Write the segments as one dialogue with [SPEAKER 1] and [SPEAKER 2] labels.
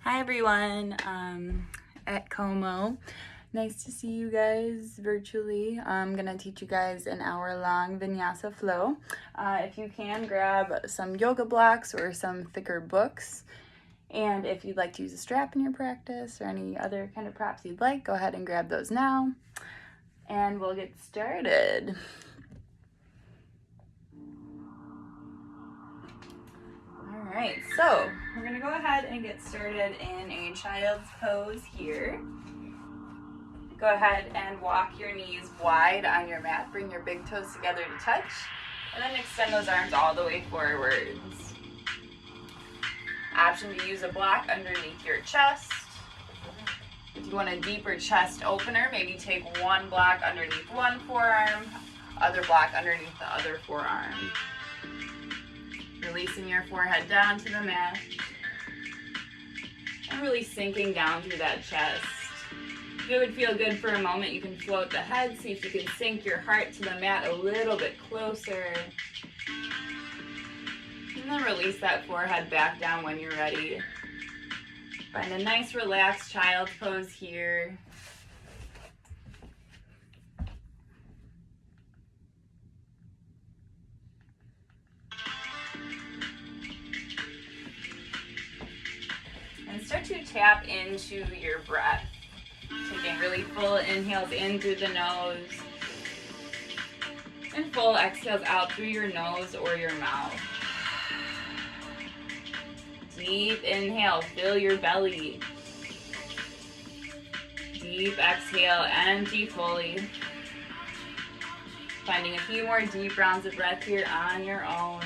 [SPEAKER 1] Hi everyone, at Como. Nice to see you guys virtually. I'm gonna teach you guys an hour-long Vinyasa Flow. If you can, grab some yoga blocks or some thicker books. And if you'd like to use a strap in your practice or any other kind of props you'd like, go ahead and grab those now. And we'll get started. Alright, so we're going to go ahead and get started in a child's pose here. Go ahead and walk your knees wide on your mat. Bring your big toes together to touch. And then extend those arms all the way forwards. Option to use a block underneath your chest. If you want a deeper chest opener, maybe take one block underneath one forearm, other block underneath the other forearm. Releasing your forehead down to the mat and really sinking down through that chest. If it would feel good for a moment, you can float the head, see if you can sink your heart to the mat a little bit closer. And then release that forehead back down when you're ready. Find a nice relaxed child's pose here. And start to tap into your breath. Taking really full inhales in through the nose and full exhales out through your nose or your mouth. Deep inhale, fill your belly. Deep exhale, empty fully. Finding a few more deep rounds of breath here on your own.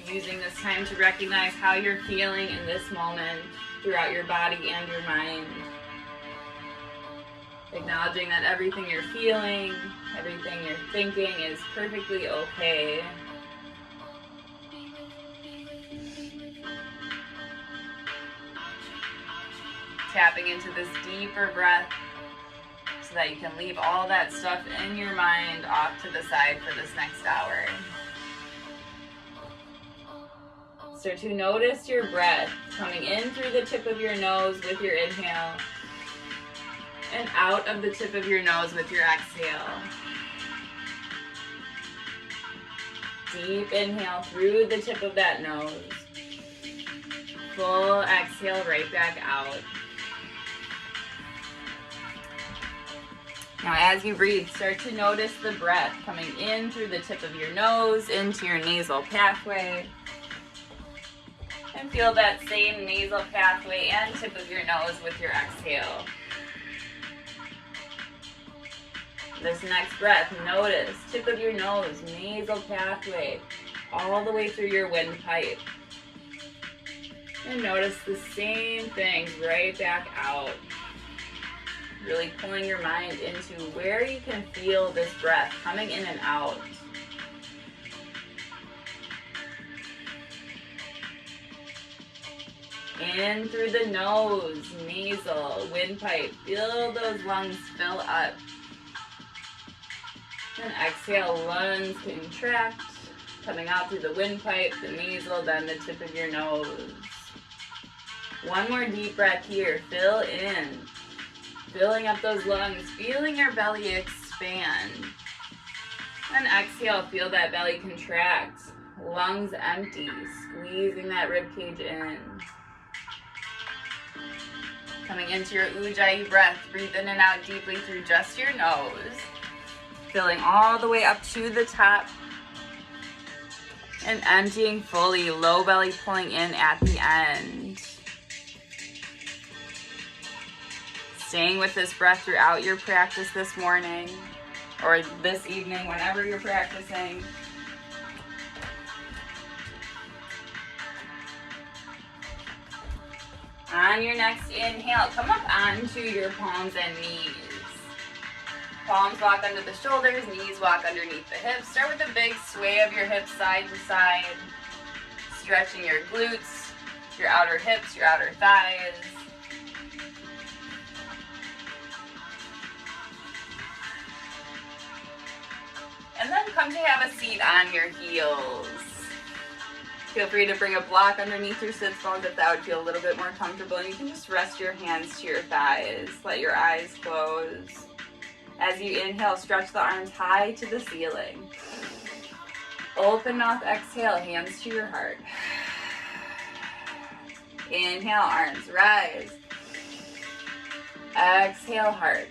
[SPEAKER 1] Using this time to recognize how you're feeling in this moment throughout your body and your mind. Acknowledging that everything you're feeling, everything you're thinking is perfectly okay. Tapping into this deeper breath so that you can leave all that stuff in your mind off to the side for this next hour. Start to notice your breath coming in through the tip of your nose with your inhale and out of the tip of your nose with your exhale. Deep inhale through the tip of that nose. Full exhale right back out. Now as you breathe, start to notice the breath coming in through the tip of your nose into your nasal pathway. And feel that same nasal pathway and tip of your nose with your exhale. This next breath, notice tip of your nose, nasal pathway, all the way through your windpipe. And notice the same things right back out. Really pulling your mind into where you can feel this breath coming in and out. In through the nose, nasal, windpipe, feel those lungs fill up. And exhale, lungs contract, coming out through the windpipe, the nasal, then the tip of your nose. One more deep breath here, fill in, filling up those lungs, feeling your belly expand. And exhale, feel that belly contract, lungs empty, squeezing that ribcage in. Coming into your Ujjayi breath, breathe in and out deeply through just your nose. Filling all the way up to the top. And emptying fully, low belly pulling in at the end. Staying with this breath throughout your practice this morning or this evening, whenever you're practicing. On your next inhale, come up onto your palms and knees. Palms walk under the shoulders, knees walk underneath the hips. Start with a big sway of your hips side to side. Stretching your glutes, your outer hips, your outer thighs. And then come to have a seat on your heels. Feel free to bring a block underneath your sits bones if that would feel a little bit more comfortable. And you can just rest your hands to your thighs. Let your eyes close. As you inhale, stretch the arms high to the ceiling. Open mouth, exhale, hands to your heart. Inhale, arms rise. Exhale, heart.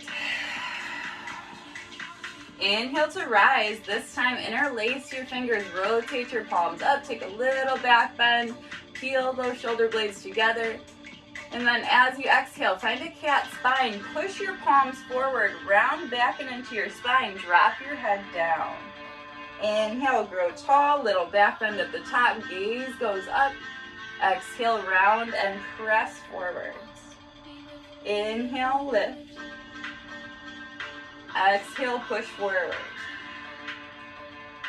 [SPEAKER 1] Inhale to rise. This time, interlace your fingers, rotate your palms up, take a little back bend, peel those shoulder blades together. And then as you exhale, find a cat spine. Push your palms forward, round back and into your spine. Drop your head down. Inhale, grow tall, little back bend at the top, gaze goes up. Exhale, round and press forwards. Inhale, lift. Exhale, push forward.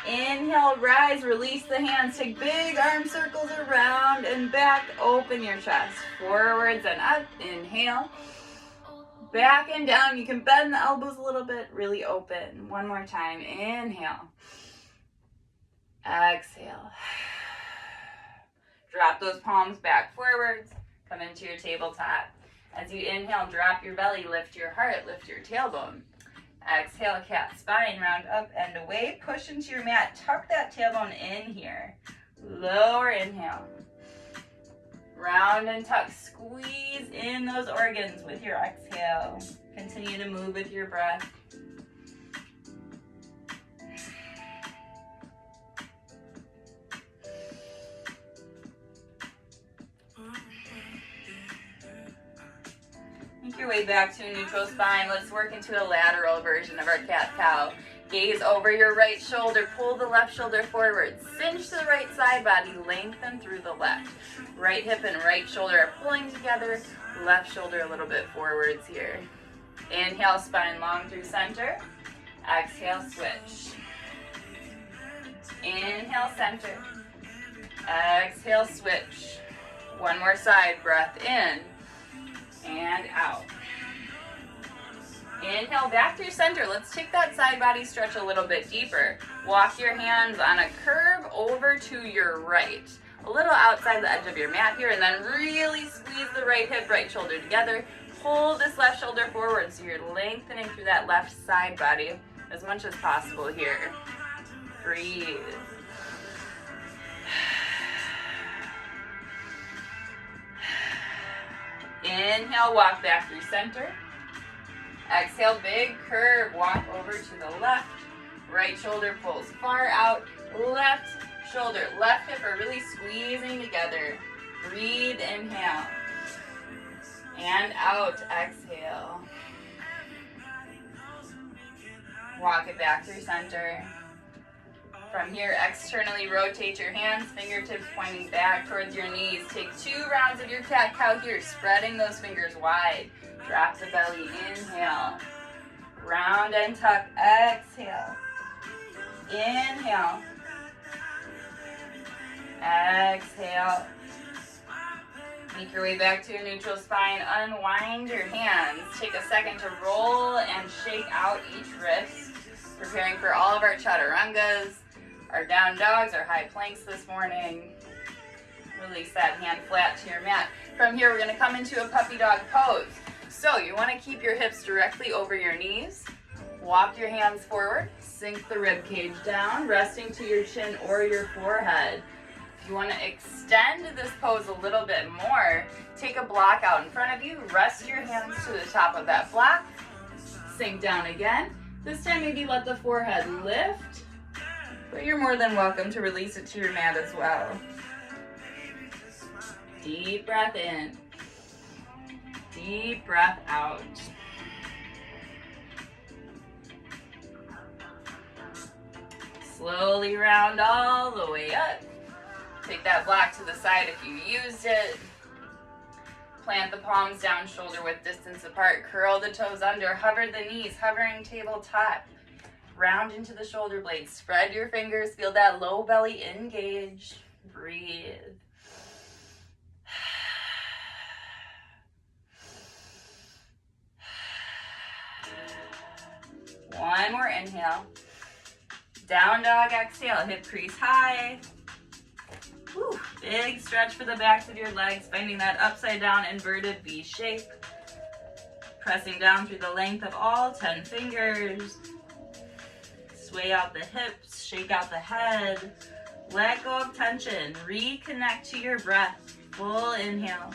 [SPEAKER 1] Inhale, rise, release the hands. Take big arm circles around and back. Open your chest. Forwards and up. Inhale. Back and down. You can bend the elbows a little bit. Really open. One more time. Inhale. Exhale. Drop those palms back forwards. Come into your tabletop. As you inhale, drop your belly. Lift your heart. Lift your tailbone. Exhale, cat spine, round up and away. Push into your mat. Tuck that tailbone in here. Lower inhale. Round and tuck. Squeeze in those organs with your exhale. Continue to move with your breath. Make your way back to a neutral spine. Let's work into a lateral version of our cat-cow. Gaze over your right shoulder. Pull the left shoulder forward. Cinch the right side body. Lengthen through the left. Right hip and right shoulder are pulling together. Left shoulder a little bit forwards here. Inhale, spine long through center. Exhale, switch. Inhale, center. Exhale, switch. One more side. Breath in. And out. Inhale, back through center. Let's take that side body stretch a little bit deeper. Walk your hands on a curve over to your right. A little outside the edge of your mat here, and then really squeeze the right hip, right shoulder together. Pull this left shoulder forward so you're lengthening through that left side body as much as possible here. Breathe. Inhale, walk back through center. Exhale, big curve, walk over to the left. Right shoulder pulls far out. Left shoulder, left hip are really squeezing together. Breathe, inhale. And out, exhale. Walk it back through center. From here, externally rotate your hands, fingertips pointing back towards your knees. Take 2 rounds of your cat-cow here, spreading those fingers wide. Drop the belly, inhale. Round and tuck, exhale. Inhale. Exhale. Make your way back to your neutral spine. Unwind your hands. Take a second to roll and shake out each wrist. Preparing for all of our chaturangas. Our down dogs, our high planks this morning. Release that hand flat to your mat. From here, we're going to come into a puppy dog pose. So you want to keep your hips directly over your knees. Walk your hands forward. Sink the rib cage down, resting to your chin or your forehead. If you want to extend this pose a little bit more, take a block out in front of you. Rest your hands to the top of that block. Sink down again. This time, maybe let the forehead lift. But you're more than welcome to release it to your mat as well. Deep breath in. Deep breath out. Slowly round all the way up. Take that block to the side if you used it. Plant the palms down, shoulder width distance apart. Curl the toes under. Hover the knees, hovering tabletop. Round into the shoulder blades. Spread your fingers. Feel that low belly engage. Breathe. One more inhale. Down dog, exhale, hip crease high. Woo. Big stretch for the backs of your legs, finding that upside down inverted V shape. Pressing down through the length of all 10 fingers. Sway out the hips, shake out the head. Let go of tension. Reconnect to your breath. Full inhale.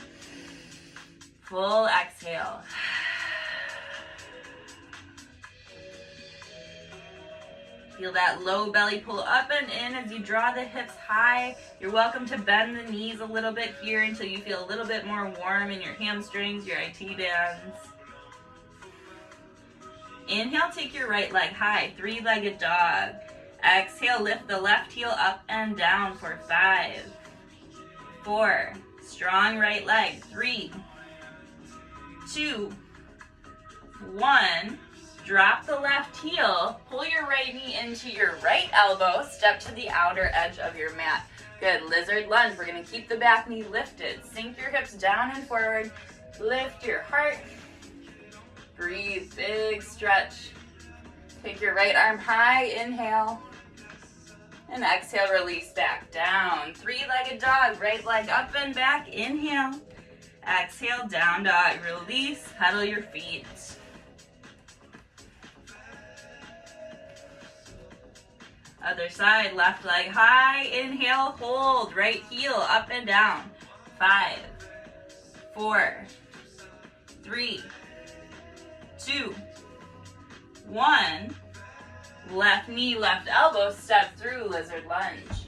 [SPEAKER 1] Full exhale. Feel that low belly pull up and in as you draw the hips high. You're welcome to bend the knees a little bit here until you feel a little bit more warm in your hamstrings, your IT bands. Inhale, take your right leg high, three-legged dog. Exhale, lift the left heel up and down for 5, 4, strong right leg, 3, 2, 1. Drop the left heel, pull your right knee into your right elbow, step to the outer edge of your mat. Good, lizard lunge. We're gonna keep the back knee lifted. Sink your hips down and forward, lift your heart. Breathe, big stretch. Take your right arm high, inhale. And exhale, release back down. Three-legged dog, right leg up and back, inhale. Exhale, down dog, release, pedal your feet. Other side, left leg high, inhale, hold, right heel up and down. 5, 4, 3, 2, 1. Left knee, left elbow, step through lizard lunge.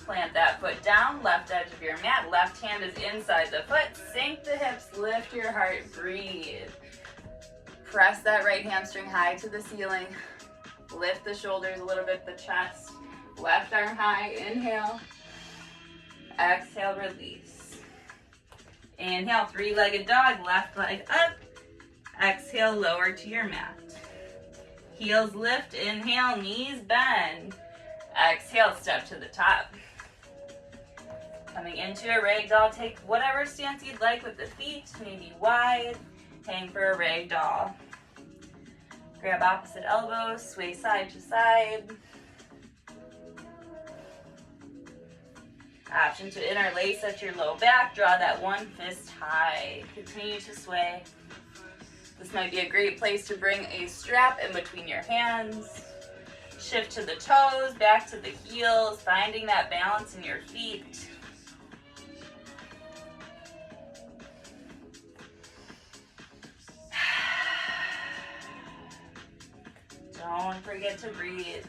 [SPEAKER 1] Plant that foot down, left edge of your mat, left hand is inside the foot, sink the hips, lift your heart, breathe. Press that right hamstring high to the ceiling. Lift the shoulders a little bit, the chest. Left arm high, inhale. Exhale, release. Inhale, three-legged dog, left leg up. Exhale, lower to your mat. Heels lift, inhale, knees bend. Exhale, step to the top. Coming into a ragdoll, take whatever stance you'd like with the feet, maybe wide. Hang for a ragdoll. Grab opposite elbows, sway side to side. Option to interlace at your low back, draw that one fist high. Continue to sway. This might be a great place to bring a strap in between your hands. Shift to the toes, back to the heels, finding that balance in your feet. Don't forget to breathe.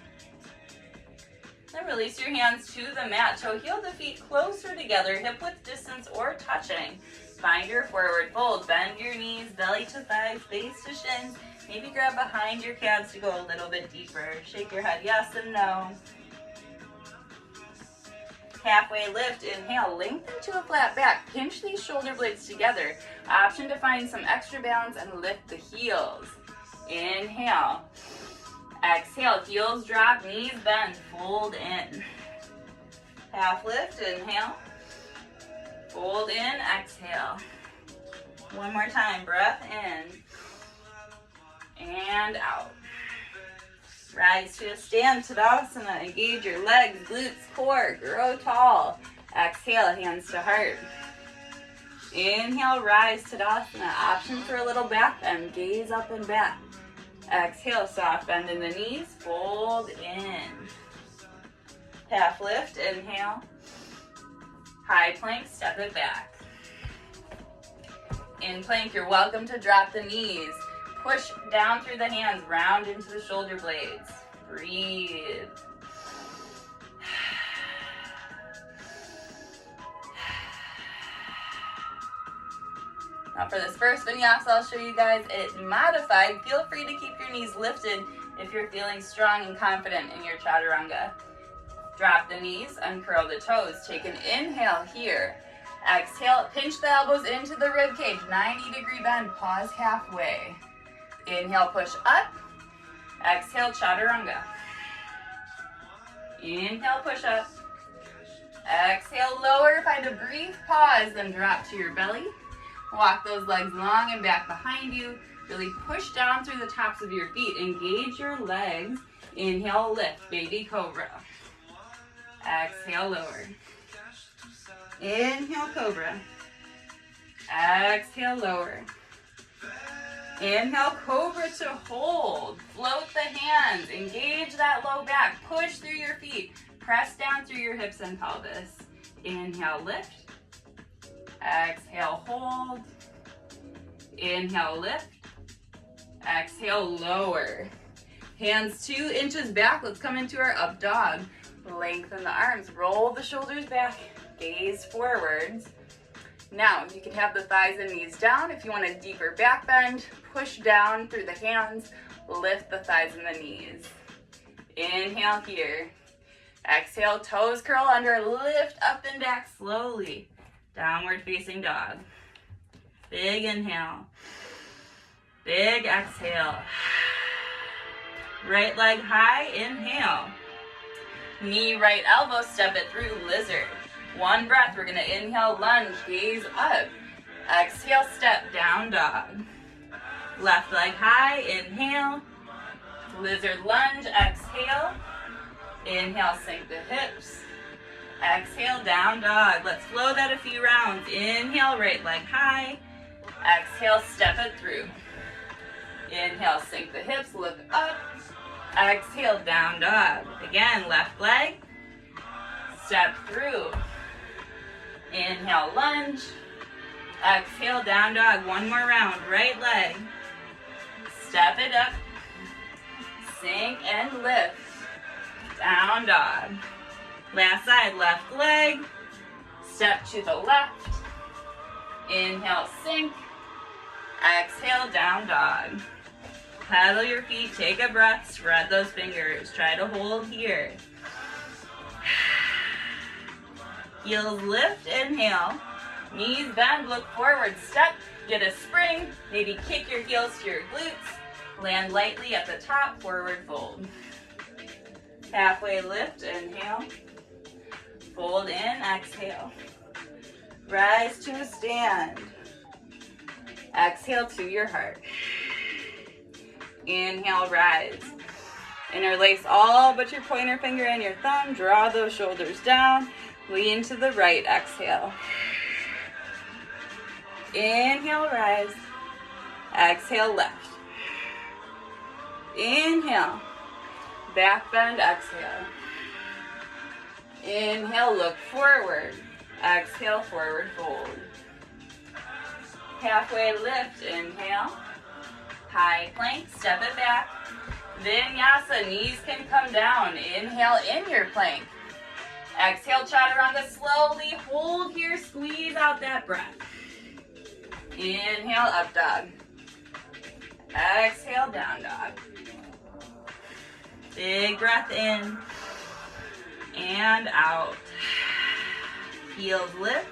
[SPEAKER 1] Then release your hands to the mat. Toe heel the feet closer together, hip width distance or touching. Find your forward fold. Bend your knees, belly to thighs, face to shins. Maybe grab behind your calves to go a little bit deeper. Shake your head yes and no. Halfway lift, inhale, lengthen to a flat back. Pinch these shoulder blades together. Option to find some extra balance and lift the heels. Inhale. Exhale, heels drop, knees bend, fold in. Half lift, inhale. Fold in, exhale. One more time, breath in and out. Rise to a stand, Tadasana. Engage your legs, glutes, core, grow tall. Exhale, hands to heart. Inhale, rise, Tadasana. Option for a little back bend, gaze up and back. Exhale, soft bend in the knees, fold in. Half lift, inhale. High plank, step it back. In plank, you're welcome to drop the knees. Push down through the hands, round into the shoulder blades. Breathe. Now for this first vinyasa, I'll show you guys it modified. Feel free to keep your knees lifted if you're feeling strong and confident in your chaturanga. Drop the knees, uncurl the toes. Take an inhale here. Exhale, pinch the elbows into the rib cage. 90-degree bend, pause halfway. Inhale, push up. Exhale, chaturanga. Inhale, push up. Exhale, lower. Find a brief pause, then drop to your belly. Walk those legs long and back behind you. Really push down through the tops of your feet. Engage your legs. Inhale, lift, baby cobra. Exhale, lower. Inhale, cobra. Exhale, lower. Inhale, cobra to hold. Float the hands. Engage that low back. Push through your feet. Press down through your hips and pelvis. Inhale, lift. Exhale, hold. Inhale, lift. Exhale, lower. Hands 2 inches back. Let's come into our up dog. Lengthen the arms. Roll the shoulders back. Gaze forwards. Now, you can have the thighs and knees down. If you want a deeper back bend, push down through the hands. Lift the thighs and the knees. Inhale here. Exhale, toes curl under. Lift up and back slowly. Downward facing dog. Big inhale. Big exhale. Right leg high, inhale. Knee right elbow, step it through, lizard. One breath, we're gonna inhale, lunge, gaze up. Exhale, step down dog. Left leg high, inhale. Lizard lunge, exhale. Inhale, sink the hips. Exhale, down dog. Let's flow that a few rounds. Inhale, right leg high. Exhale, step it through. Inhale, sink the hips, look up. Exhale, down dog. Again, left leg. Step through. Inhale, lunge. Exhale, down dog. One more round. Right leg. Step it up. Sink and lift. Down dog. Last side, left leg. Step to the left. Inhale, sink. Exhale, down dog. Pedal your feet, take a breath, spread those fingers. Try to hold here. Heels lift, inhale. Knees bend, look forward, step, get a spring. Maybe kick your heels to your glutes. Land lightly at the top, forward fold. Halfway lift, inhale. Fold in, exhale. Rise to a stand. Exhale to your heart. Inhale, rise. Interlace all but your pointer finger and your thumb. Draw those shoulders down. Lean to the right, exhale. Inhale, rise. Exhale, left. Inhale. Back bend, exhale. Inhale, look forward. Exhale, forward fold. Halfway lift, inhale. High plank, step it back. Vinyasa, knees can come down. Inhale in your plank. Exhale, chaturanga, slowly hold here, squeeze out that breath. Inhale, up dog. Exhale, down dog. Big breath in and out. Heels lift.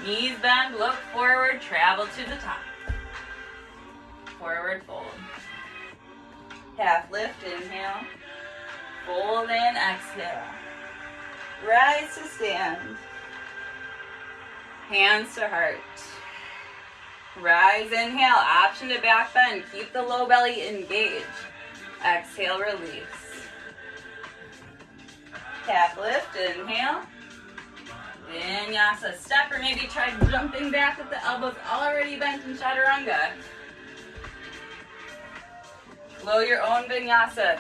[SPEAKER 1] Knees bend, look forward, travel to the top. Forward fold. Half lift, inhale. Fold in, exhale. Rise to stand. Hands to heart. Rise, inhale, option to back bend. Keep the low belly engaged. Exhale, release. Half lift, inhale. Vinyasa, step or maybe try jumping back with the elbows already bent in chaturanga. Flow your own vinyasa.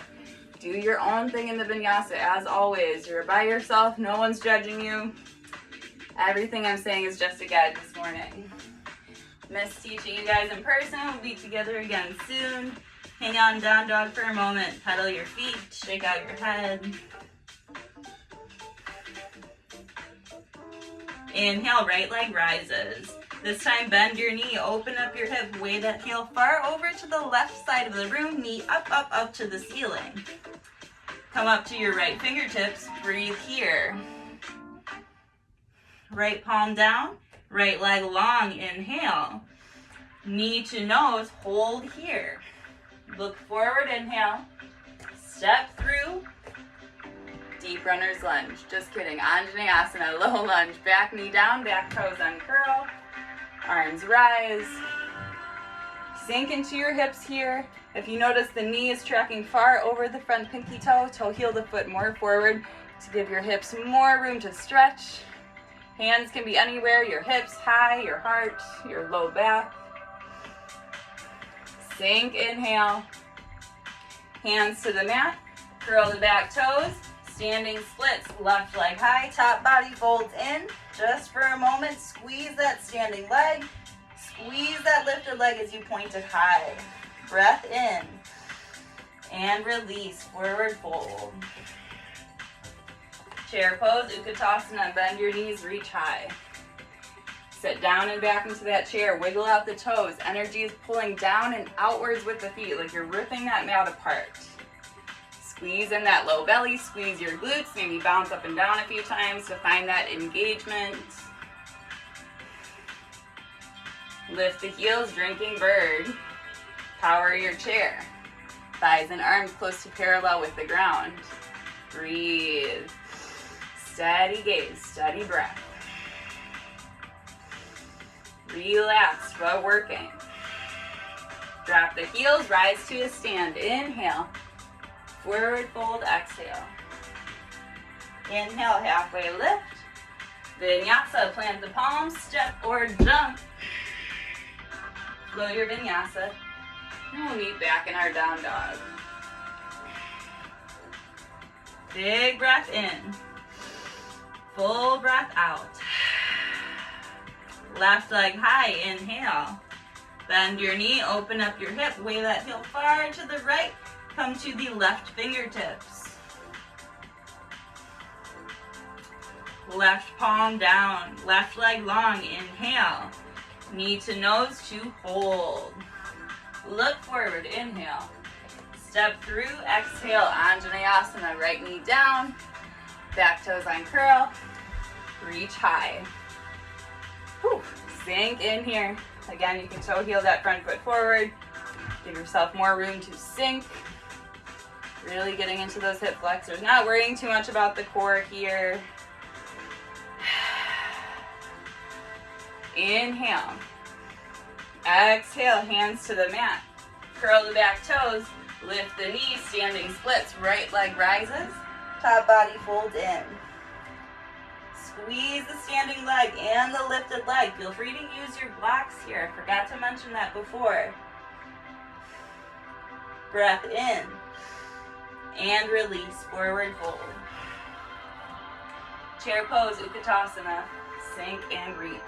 [SPEAKER 1] Do your own thing in the vinyasa. As always, you're by yourself. No one's judging you. Everything I'm saying is just a guide this morning. Miss teaching you guys in person. We'll be together again soon. Hang on, down dog for a moment. Pedal your feet. Shake out your head. Inhale, right leg rises. This time, bend your knee, open up your hip, weigh that heel far over to the left side of the room, knee up, up, up to the ceiling. Come up to your right fingertips, breathe here. Right palm down, right leg long, inhale. Knee to nose, hold here. Look forward, inhale. Step through. Deep runner's lunge. Just kidding. Anjaneyasana, low lunge. Back knee down, back toes uncurl. Arms rise. Sink into your hips here. If you notice the knee is tracking far over the front pinky toe, toe heel the foot more forward to give your hips more room to stretch. Hands can be anywhere, your hips high, your heart, your low back. Sink, inhale. Hands to the mat, curl the back toes, standing splits, left leg high, top body folds in. Just for a moment, squeeze that standing leg, squeeze that lifted leg as you point it high. Breath in, and release, forward fold. Chair pose, Utkatasana, bend your knees, reach high. Sit down and back into that chair, wiggle out the toes. Energy is pulling down and outwards with the feet, like you're ripping that mat apart. Squeeze in that low belly, squeeze your glutes, maybe bounce up and down a few times to find that engagement. Lift the heels, drinking bird. Power your chair. Thighs and arms close to parallel with the ground. Breathe. Steady gaze, steady breath. Relaxed but working. Drop the heels, rise to a stand. Inhale. Forward fold, exhale. Inhale, halfway lift. Vinyasa, plant the palms, step or jump. Flow your vinyasa. And we'll meet back in our down dog. Big breath in. Full breath out. Left leg high, inhale. Bend your knee, open up your hip, weigh that heel far to the right. Come to the left fingertips. Left palm down, left leg long, inhale. Knee to nose to hold. Look forward, inhale. Step through, exhale, Anjaneyasana, right knee down. Back toes uncurl. Reach high. Whew. Sink in here. Again, you can toe heel that front foot forward. Give yourself more room to sink. Really getting into those hip flexors. Not worrying too much about the core here. Inhale. Exhale, hands to the mat. Curl the back toes. Lift the knees, standing splits. Right leg rises. Top body folds in. Squeeze the standing leg and the lifted leg. Feel free to use your blocks here. I forgot to mention that before. Breath in. And release, forward fold. Chair pose, Utkatasana. Sink and reach.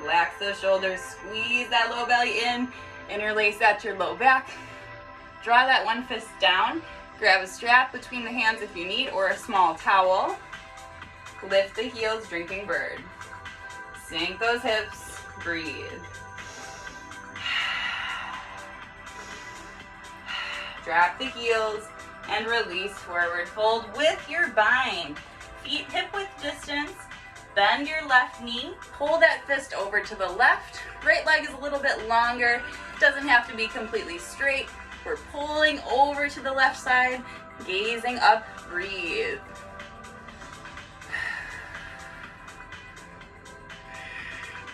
[SPEAKER 1] Relax those shoulders, squeeze that low belly in, interlace at your low back. Draw that one fist down. Grab a strap between the hands if you need, or a small towel. Lift the heels, drinking bird. Sink those hips, breathe. Drop the heels and release, forward fold with your bind. Feet hip width distance. Bend your left knee, pull that fist over to the left. Right leg is a little bit longer. Doesn't have to be completely straight. We're pulling over to the left side, gazing up, breathe.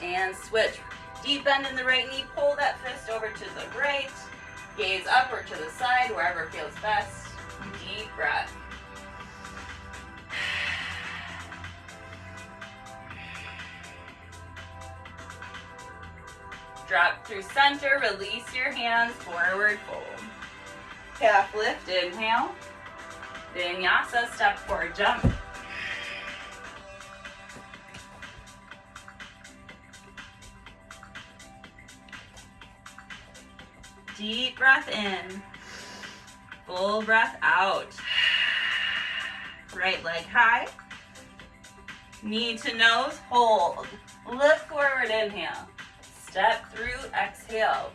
[SPEAKER 1] And switch. Deep bend in the right knee, pull that fist over to the right. Gaze up or to the side, wherever feels best. Deep breath. Drop through center, release your hands, forward fold. Calf lift, inhale. Vinyasa, step forward, jump. Deep breath in. Full breath out. Right leg high. Knee to nose, hold. Look forward, inhale. Step through, exhale.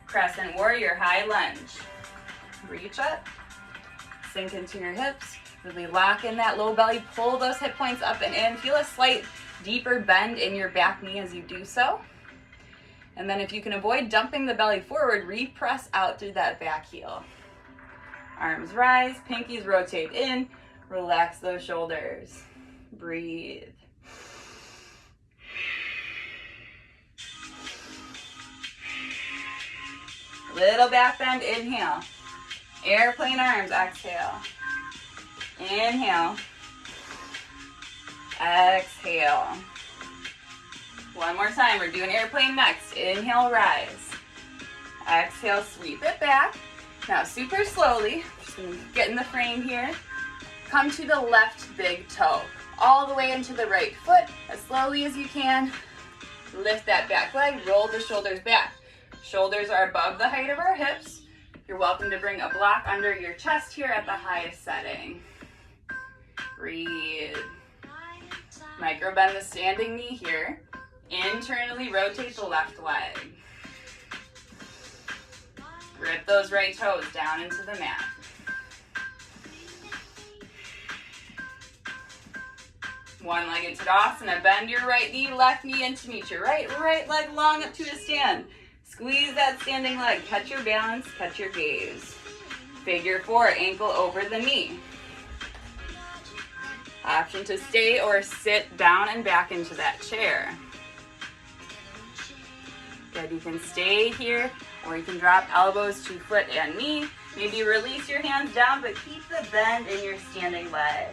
[SPEAKER 1] Crescent warrior, high lunge. Reach up, sink into your hips. Really lock in that low belly, pull those hip points up and in. Feel a slight deeper bend in your back knee as you do so. And then if you can avoid dumping the belly forward, repress out through that back heel. Arms rise, pinkies rotate in. Relax those shoulders. Breathe. Little back bend, inhale. Airplane arms, exhale. Inhale. Exhale. One more time, we're doing airplane next. Inhale, rise. Exhale, sweep it back. Now super slowly, just gonna get in the frame here. Come to the left big toe. All the way into the right foot, as slowly as you can. Lift that back leg, roll the shoulders back. Shoulders are above the height of our hips. You're welcome to bring a block under your chest here at the highest setting. Breathe. Micro bend the standing knee here. Internally rotate the left leg. Grip those right toes down into the mat. One-legged Tadasana. Bend your right knee, left knee in to meet your right leg long up to a stand. Squeeze that standing leg. Catch your balance, catch your gaze. Figure 4, ankle over the knee. Option to stay or sit down and back into that chair. Good, you can stay here or you can drop elbows to foot and knee. Maybe release your hands down, but keep the bend in your standing leg.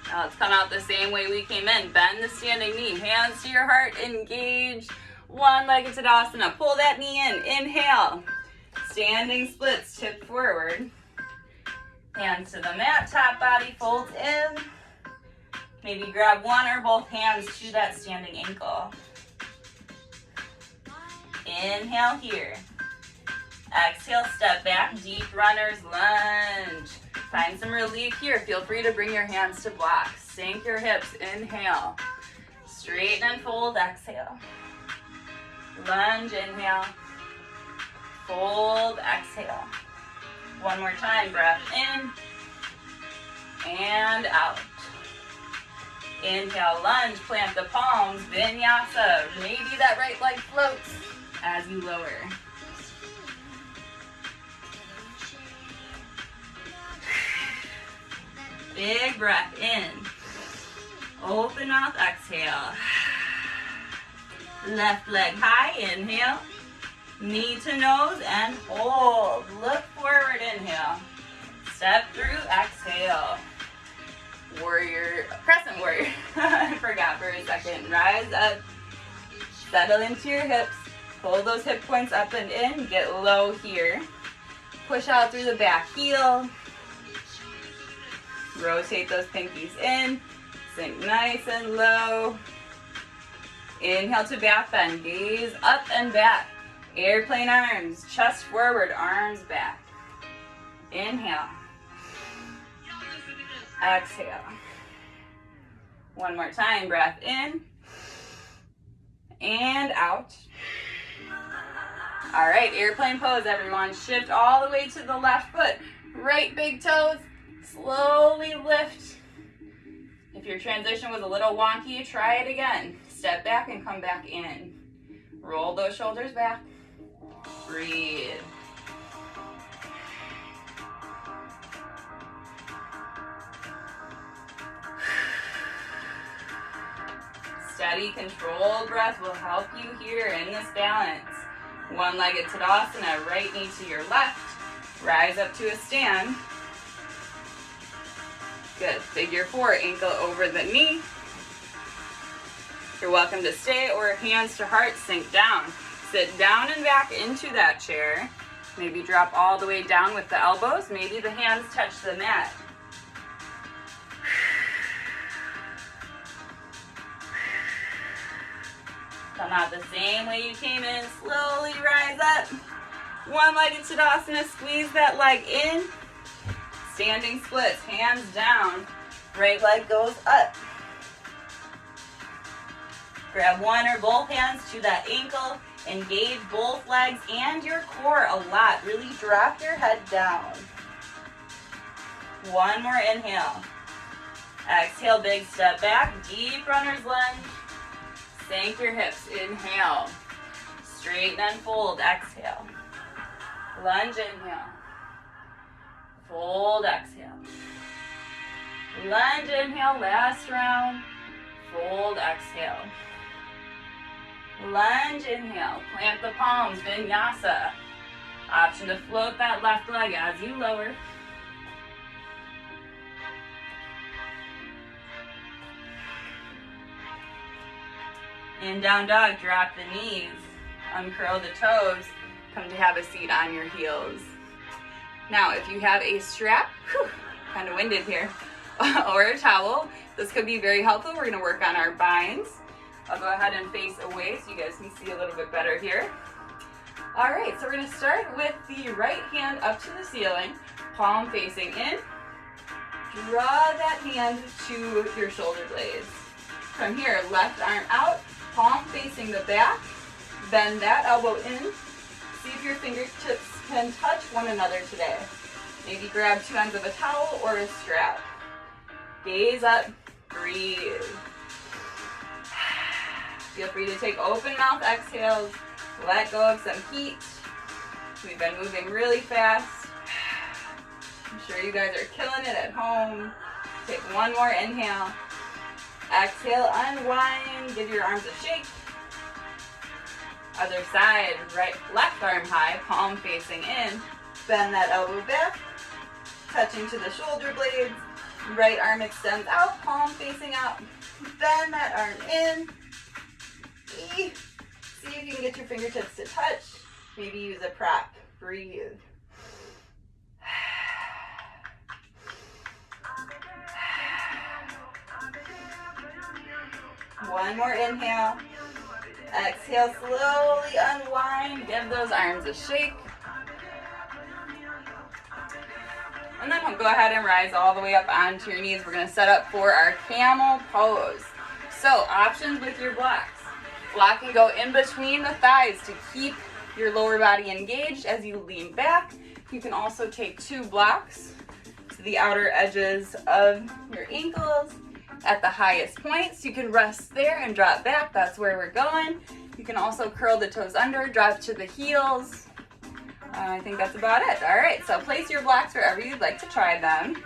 [SPEAKER 1] Now let's come out the same way we came in. Bend the standing knee, hands to your heart, engage. One-legged Tadasana, pull that knee in, inhale. Standing splits, tip forward. Hands to the mat, top body folds in. Maybe grab one or both hands to that standing ankle. Inhale here. Exhale, step back, deep runner's lunge. Find some relief here. Feel free to bring your hands to blocks. Sink your hips, inhale. Straighten and fold, exhale. Lunge, inhale. Fold, exhale. One more time, breath in and out. Inhale, lunge, plant the palms, vinyasa. Maybe that right leg floats as you lower. Big breath in. Open mouth, exhale. Left leg high, inhale. Knee to nose and hold. Look forward, inhale. Step through, exhale. Warrior, crescent warrior. I forgot for a second. Rise up. Settle into your hips. Pull those hip points up and in. Get low here. Push out through the back heel. Rotate those pinkies in. Sink nice and low. Inhale to back bend. Gaze up and back. Airplane arms. Chest forward. Arms back. Inhale. Exhale. One more time. Breath in. And out. All right. Airplane pose, everyone. Shift all the way to the left foot. Right big toes. Slowly lift. If your transition was a little wonky, try it again. Step back and come back in. Roll those shoulders back. Breathe. Steady, controlled breath will help you here in this balance. One-legged Tadasana, right knee to your left. Rise up to a stand. Good. Figure 4, ankle over the knee. You're welcome to stay or hands to heart, sink down. Sit down and back into that chair. Maybe drop all the way down with the elbows. Maybe the hands touch the mat. Come out the same way you came in. Slowly rise up. One-legged Tadasana. Squeeze that leg in. Standing splits, hands down, right leg goes up. Grab one or both hands to that ankle, engage both legs and your core a lot. Really drop your head down. One more inhale. Exhale, big step back, deep runner's lunge. Sink your hips, inhale. Straighten and fold, exhale. Lunge, inhale. Fold, exhale. Lunge, inhale, last round. Fold, exhale. Lunge, inhale, plant the palms, vinyasa. Option to float that left leg as you lower. In down dog, drop the knees, uncurl the toes, come to have a seat on your heels. Now, if you have a strap, kind of winded here, or a towel, this could be very helpful. We're gonna work on our binds. I'll go ahead and face away so you guys can see a little bit better here. All right, so we're gonna start with the right hand up to the ceiling, palm facing in. Draw that hand to your shoulder blades. From here, left arm out, palm facing the back, bend that elbow in. See if your fingertips can touch one another today. Maybe grab two ends of a towel or a strap. Gaze up, breathe. Feel free to take open mouth exhales, let go of some heat. We've been moving really fast. I'm sure you guys are killing it at home. Take one more inhale. Exhale, unwind, give your arms a shake. Other side, right, left arm high, palm facing in. Bend that elbow back, touching to the shoulder blades. Right arm extends out, palm facing out. Bend that arm in. See if you can get your fingertips to touch. Maybe use a prop. Breathe. One more inhale. Exhale, slowly unwind. Give those arms a shake. And then we'll go ahead and rise all the way up onto your knees. We're going to set up for our camel pose. So, options with your blocks. Block can go in between the thighs to keep your lower body engaged as you lean back. You can also take two blocks to the outer edges of your ankles at the highest points. You can rest there and drop back. That's where we're going. You can also curl the toes under, drop to the heels. I think that's about it. All right, so place your blocks wherever you'd like to try them.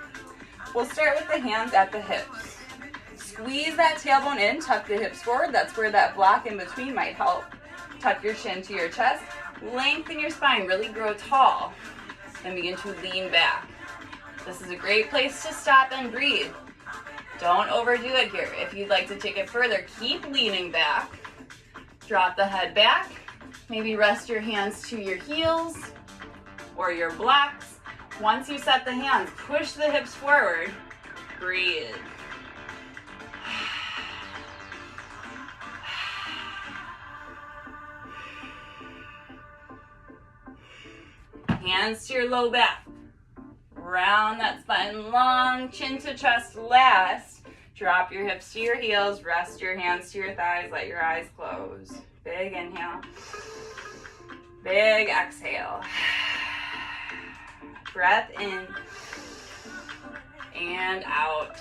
[SPEAKER 1] We'll start with the hands at the hips. Squeeze that tailbone in, tuck the hips forward. That's where that block in between might help. Tuck your chin to your chest. Lengthen your spine, really grow tall. Then begin to lean back. This is a great place to stop and breathe. Don't overdo it here. If you'd like to take it further, keep leaning back. Drop the head back. Maybe rest your hands to your heels or your blocks. Once you set the hands, push the hips forward. Breathe. Hands to your low back. Round that spine long, chin to chest last. Drop your hips to your heels, rest your hands to your thighs, let your eyes close. Big inhale. Big exhale. Breath in and out.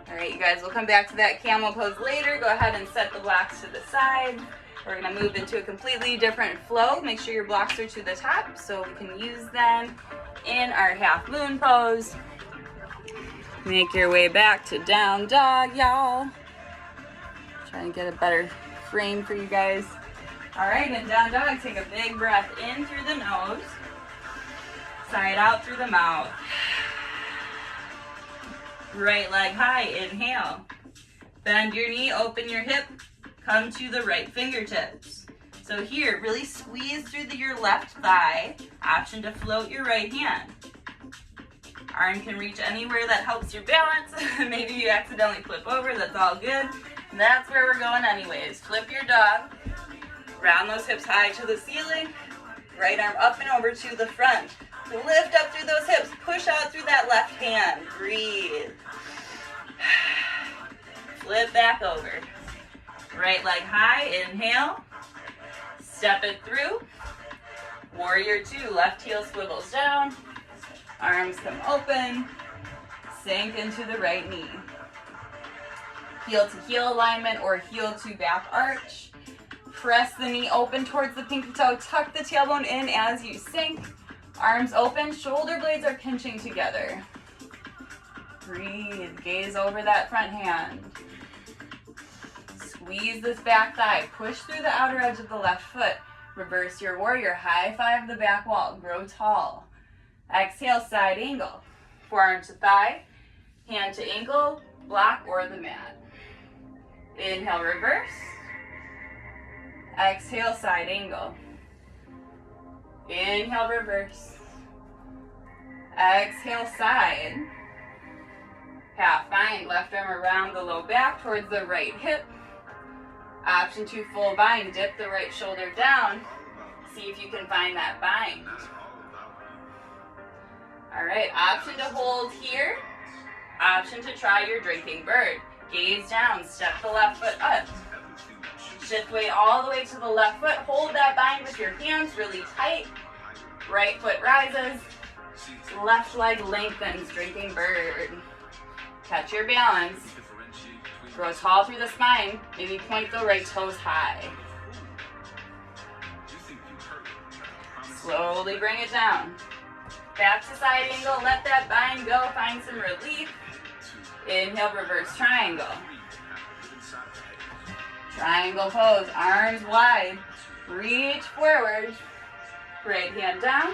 [SPEAKER 1] All right, you guys, we'll come back to that camel pose later. Go ahead and set the blocks to the side. We're gonna move into a completely different flow. Make sure your blocks are to the top so we can use them in our half moon pose. Make your way back to down dog, y'all. Trying to get a better frame for you guys. All right, in down dog, take a big breath in through the nose. Sigh it out through the mouth. Right leg high, inhale. Bend your knee, open your hip. Come to the right fingertips. So here, really squeeze through your left thigh. Option to float your right hand. Arm can reach anywhere that helps your balance. Maybe you accidentally flip over, that's all good. That's where we're going anyways. Flip your dog. Round those hips high to the ceiling. Right arm up and over to the front. Lift up through those hips. Push out through that left hand. Breathe. Flip back over. Right leg high, inhale. Step it through. Warrior two, left heel swivels down. Arms come open. Sink into the right knee. Heel to heel alignment or heel to back arch. Press the knee open towards the pinky toe. Tuck the tailbone in as you sink. Arms open, shoulder blades are pinching together. Breathe, gaze over that front hand. Squeeze this back thigh. Push through the outer edge of the left foot. Reverse your warrior. High five the back wall. Grow tall. Exhale, side angle. Forearm to thigh. Hand to ankle. Block or the mat. Inhale, reverse. Exhale, side angle. Inhale, reverse. Exhale, side. Half bind, left arm around the low back towards the right hip. Option 2, full bind, dip the right shoulder down. See if you can find that bind. All right, option to hold here. Option to try your drinking bird. Gaze down, step the left foot up. Shift weight all the way to the left foot. Hold that bind with your hands really tight. Right foot rises. Left leg lengthens, drinking bird. Catch your balance. Grow tall through the spine. Maybe point the right toes high. Slowly bring it down. Back to side angle. Let that bind go. Find some relief. Inhale, reverse triangle. Triangle pose. Arms wide. Reach forward. Right hand down.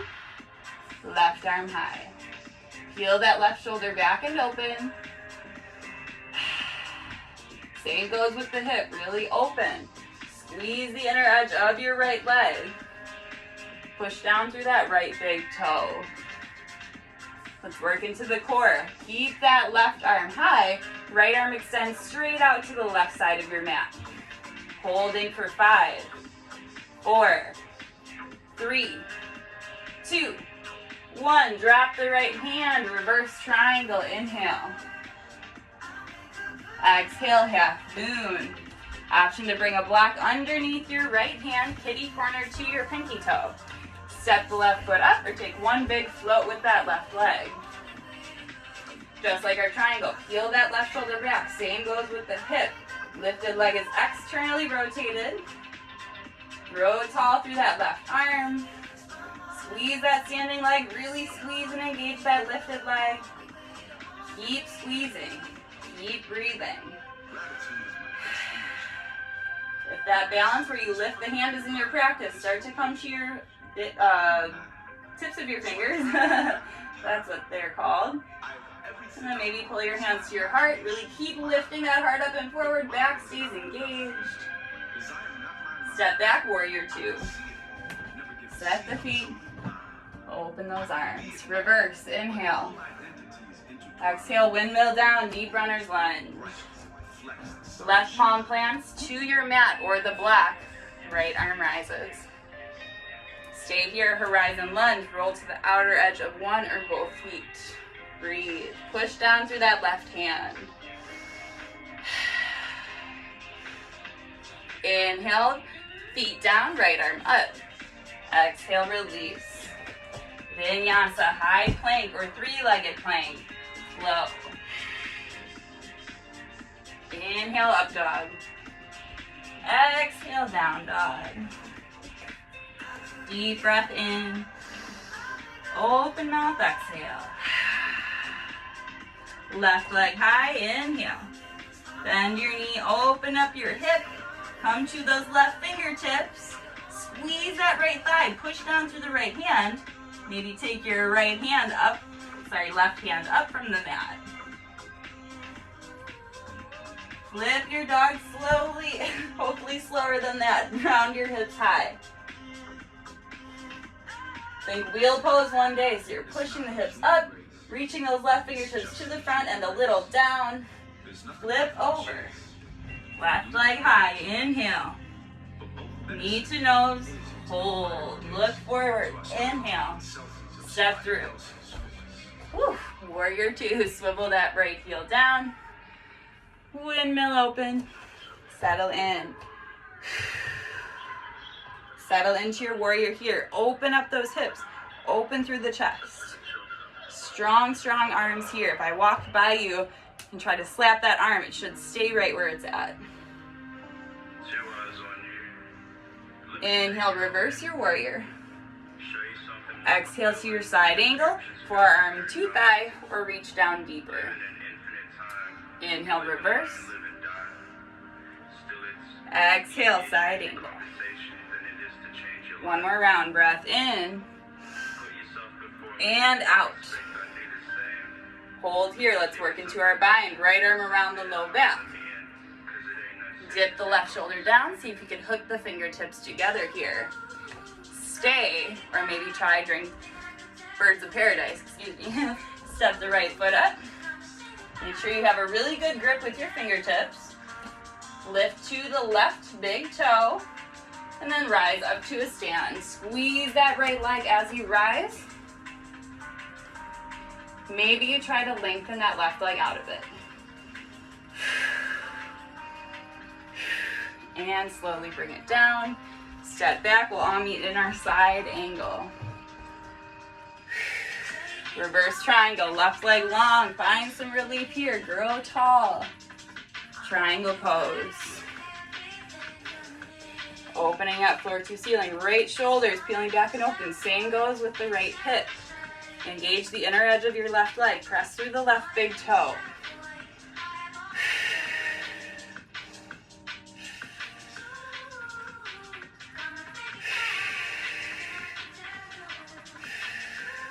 [SPEAKER 1] Left arm high. Peel that left shoulder back and open. Same goes with the hip. Really open. Squeeze the inner edge of your right leg. Push down through that right big toe. Let's work into the core. Keep that left arm high. Right arm extends straight out to the left side of your mat. Holding for 5, 4, 3, 2, 1. Drop the right hand. Reverse triangle. Inhale. Exhale, half moon. Option to bring a block underneath your right hand, kitty corner to your pinky toe. Step the left foot up or take one big float with that left leg. Just like our triangle, peel that left shoulder back. Same goes with the hip. Lifted leg is externally rotated. Grow tall through that left arm. Squeeze that standing leg. Really squeeze and engage that lifted leg. Keep squeezing. Keep breathing. If that balance where you lift the hand is in your practice, start to come to your tips of your fingers. That's what they're called. And then maybe pull your hands to your heart. Really keep lifting that heart up and forward. Back stays engaged. Step back, warrior 2. Set the feet. Open those arms. Reverse. Inhale. Exhale, windmill down, deep runner's lunge. Left palm plants to your mat or the block. Right arm rises. Stay here, horizon lunge. Roll to the outer edge of one or both feet. Breathe. Push down through that left hand. Inhale, feet down, right arm up. Exhale, release. Vinyasa, high plank or three-legged plank. Flow. Inhale, up dog. Exhale, down dog. Deep breath in. Open mouth, exhale. Left leg high, inhale. Bend your knee, open up your hip. Come to those left fingertips. Squeeze that right thigh, push down through the right hand. Maybe take your right hand up, left hand up from the mat. Flip your dog slowly, hopefully slower than that. Round your hips high. Think wheel pose one day, so you're pushing the hips up, reaching those left fingertips to the front and a little down. Flip over. Left leg high, inhale. Knee to nose, hold. Look forward, inhale. Step through. Whew. Warrior 2, swivel that right heel down. Windmill open. Settle in. Settle into your warrior here. Open up those hips. Open through the chest. Strong, strong arms here. If I walked by you and try to slap that arm, it should stay right where it's at. Inhale, reverse your warrior. Exhale to your side angle, forearm to thigh, or reach down deeper. Inhale, reverse. Exhale, side angle. One more round, breath in and out. Hold here, let's work into our bind. Right arm around the low back. Dip the left shoulder down, see if you can hook the fingertips together here. Stay, or maybe try drink birds of paradise, excuse me. Step the right foot up. Make sure you have a really good grip with your fingertips. Lift to the left big toe, and then rise up to a stand. Squeeze that right leg as you rise. Maybe you try to lengthen that left leg out a bit. And slowly bring it down. Step back, we'll all meet in our side angle. Reverse triangle, left leg long. Find some relief here, grow tall. Triangle pose. Opening up, floor to ceiling. Right shoulders peeling back and open. Same goes with the right hip. Engage the inner edge of your left leg. Press through the left big toe.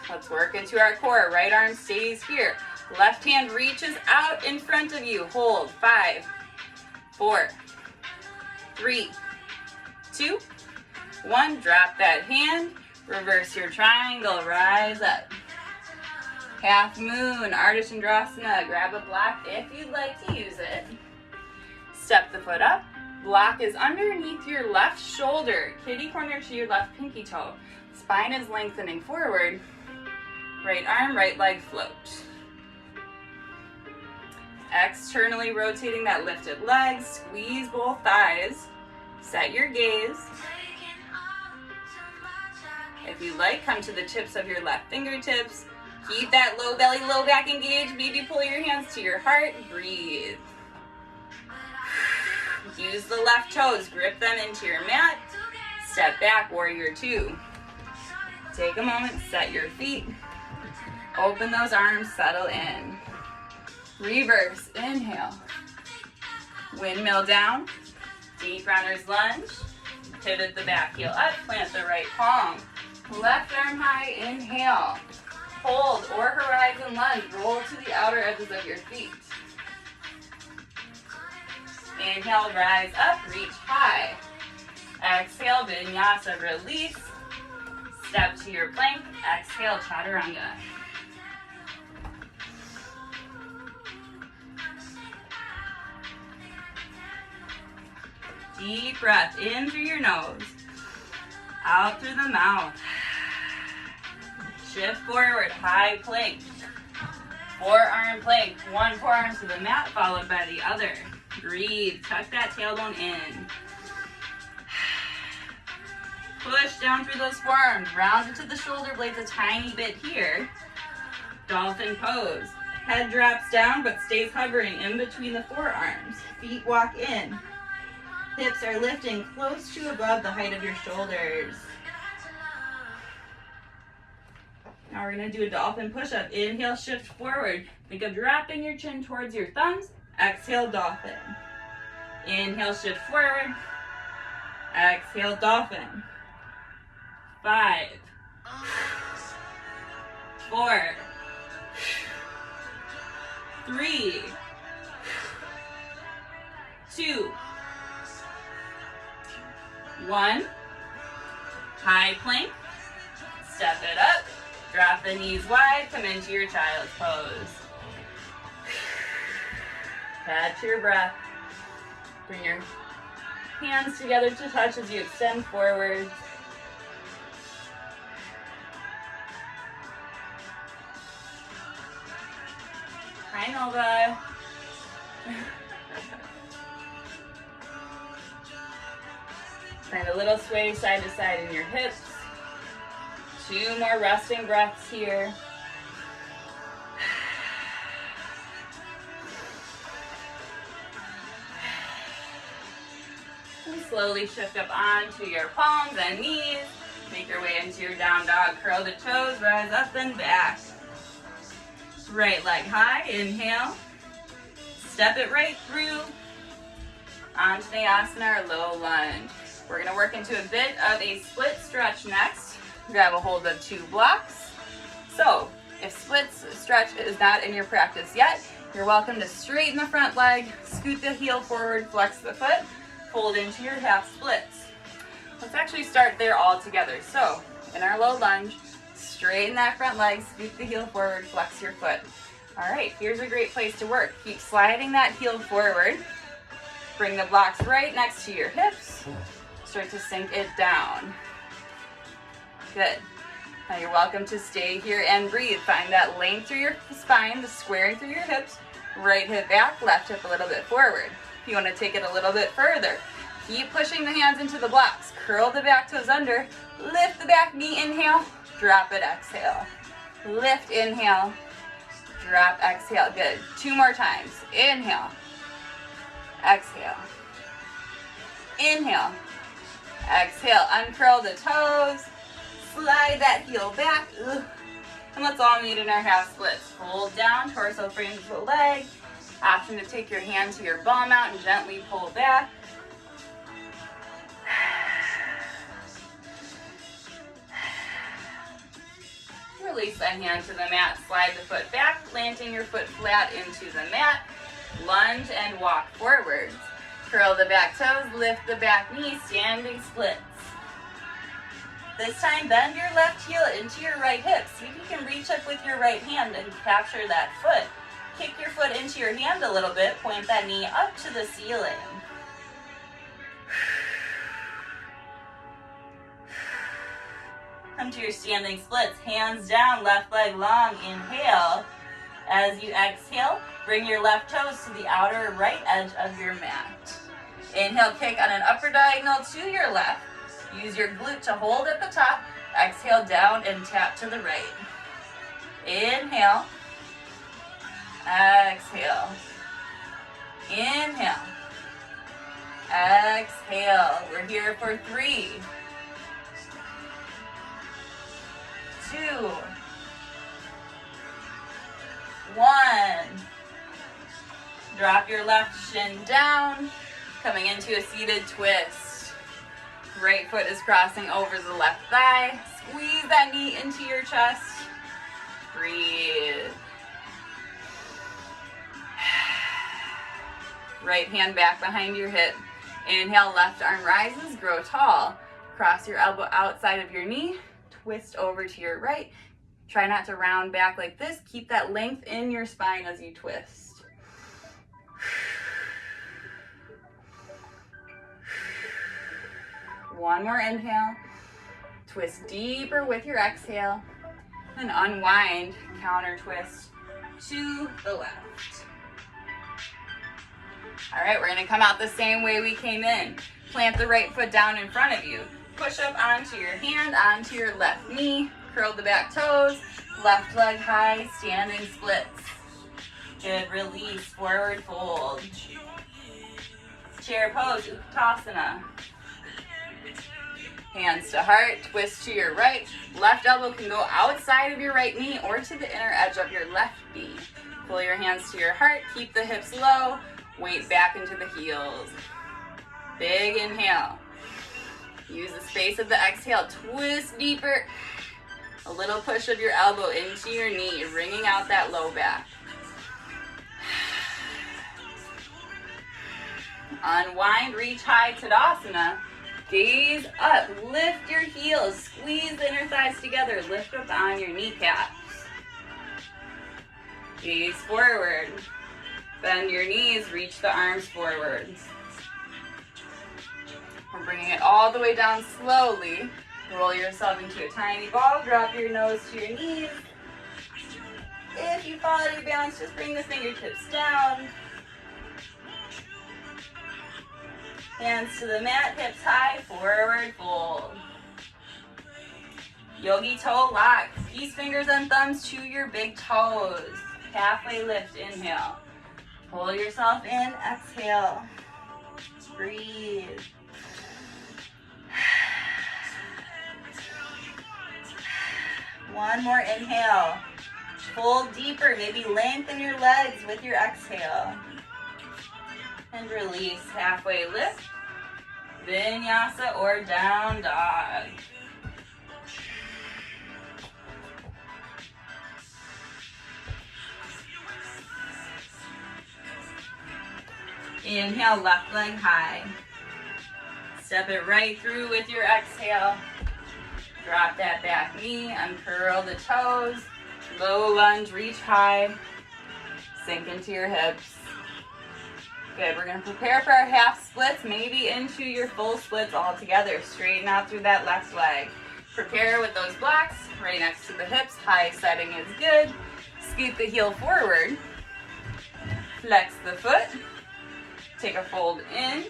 [SPEAKER 1] Let's work into our core. Right arm stays here. Left hand reaches out in front of you. Hold. 5, 4, 3, 2, 1. Drop that hand. Reverse your triangle. Rise up. Half moon, Ardha Chandrasana. Grab a block if you'd like to use it. Step the foot up. Block is underneath your left shoulder. Kitty corner to your left pinky toe. Spine is lengthening forward. Right arm, right leg float. Externally rotating that lifted leg. Squeeze both thighs. Set your gaze. If you like, come to the tips of your left fingertips. Keep that low belly, low back engaged. Maybe pull your hands to your heart. Breathe. Use the left toes. Grip them into your mat. Step back, warrior 2. Take a moment, set your feet. Open those arms, settle in. Reverse, inhale. Windmill down. Deep runner's lunge. Pivot the back heel up, plant the right palm. Left arm high, inhale. Hold or horizon lunge, roll to the outer edges of your feet. Inhale, rise up, reach high. Exhale, vinyasa, release. Step to your plank, exhale, chaturanga. Deep breath in through your nose, out through the mouth. Shift forward, high plank. Forearm plank, one forearm to the mat, followed by the other. Breathe, tuck that tailbone in. Push down through those forearms, round into the shoulder blades a tiny bit here. Dolphin pose. Head drops down but stays hovering in between the forearms. Feet walk in. Hips are lifting close to above the height of your shoulders. Now we're going to do a dolphin push-up. Inhale, shift forward. Think of dropping your chin towards your thumbs. Exhale, dolphin. Inhale, shift forward. Exhale, dolphin. 5, 4, 3, 2, 1. High plank. Step it up. Drop the knees wide. Come into your child's pose. Catch your breath. Bring your hands together to touch as you extend forward. Hi, Nova. Find a little sway side to side in your hips. 2 more resting breaths here. And slowly shift up onto your palms and knees. Make your way into your down dog. Curl the toes, rise up and back. Right leg high, inhale. Step it right through. Anjaneyasana or low lunge. We're gonna work into a bit of a split stretch next. Grab a hold of 2 blocks. So if split stretch is not in your practice yet, you're welcome to straighten the front leg, scoot the heel forward, flex the foot, fold into your half splits. Let's actually start there all together. So in our low lunge, straighten that front leg, scoot the heel forward, flex your foot. All right, here's a great place to work. Keep sliding that heel forward. Bring the blocks right next to your hips. Start to sink it down. Good. Now you're welcome to stay here and breathe. Find that length through your spine, the squaring through your hips. Right hip back, left hip a little bit forward. If you want to take it a little bit further, keep pushing the hands into the blocks. Curl the back toes under. Lift the back knee, inhale. Drop it, exhale. Lift, inhale. Drop, exhale. Good. 2 more times. Inhale. Exhale. Inhale. Exhale. Uncurl the toes. Slide that heel back. And let's all meet in our half splits. Fold down, torso frames the leg. Option to take your hand to your bum out and gently pull back. Release that hand to the mat. Slide the foot back, planting your foot flat into the mat. Lunge and walk forwards. Curl the back toes, lift the back knee, standing splits. This time, bend your left heel into your right hip. See if you can reach up with your right hand and capture that foot. Kick your foot into your hand a little bit. Point that knee up to the ceiling. Come to your standing splits. Hands down, left leg long. Inhale. As you exhale, bring your left toes to the outer right edge of your mat. Inhale, kick on an upper diagonal to your left. Use your glute to hold at the top. Exhale down and tap to the right. Inhale. Exhale. Inhale. Exhale. We're here for 3, 2, 1. Drop your left shin down. Coming into a seated twist. Right foot is crossing over the left thigh. Squeeze that knee into your chest. Breathe. Right hand back behind your hip. Inhale, left arm rises, grow tall. Cross your elbow outside of your knee. Twist over to your right. Try not to round back like this. Keep that length in your spine as you twist. One more inhale. Twist deeper with your exhale. And unwind, counter twist to the left. All right, we're gonna come out the same way we came in. Plant the right foot down in front of you. Push up onto your hand, onto your left knee. Curl the back toes. Left leg high, standing splits. Good, release, forward fold. Chair pose, Uttanasana. Hands to heart, twist to your right. Left elbow can go outside of your right knee or to the inner edge of your left knee. Pull your hands to your heart, keep the hips low, weight back into the heels. Big inhale. Use the space of the exhale, twist deeper. A little push of your elbow into your knee, wringing out that low back. Unwind, reach high, Tadasana. Gaze up, lift your heels, squeeze the inner thighs together, lift up on your kneecaps. Gaze forward, bend your knees, reach the arms forwards. We're bringing it all the way down slowly. Roll yourself into a tiny ball, drop your nose to your knees. If you fall out of your balance, just bring the fingertips down. Hands to the mat, hips high, forward fold. Yogi toe lock. Peace fingers and thumbs to your big toes. Halfway lift, inhale. Pull yourself in, exhale. Breathe. One more inhale. Pull deeper, maybe lengthen your legs with your exhale. And release, halfway lift. Vinyasa or down dog. Inhale, left leg high. Step it right through with your exhale. Drop that back knee, uncurl the toes. Low lunge, reach high. Sink into your hips. Good, we're gonna prepare for our half splits, maybe into your full splits all together. Straighten out through that left leg. Prepare with those blocks right next to the hips. High setting is good. Scoot the heel forward. Flex the foot. Take a fold in.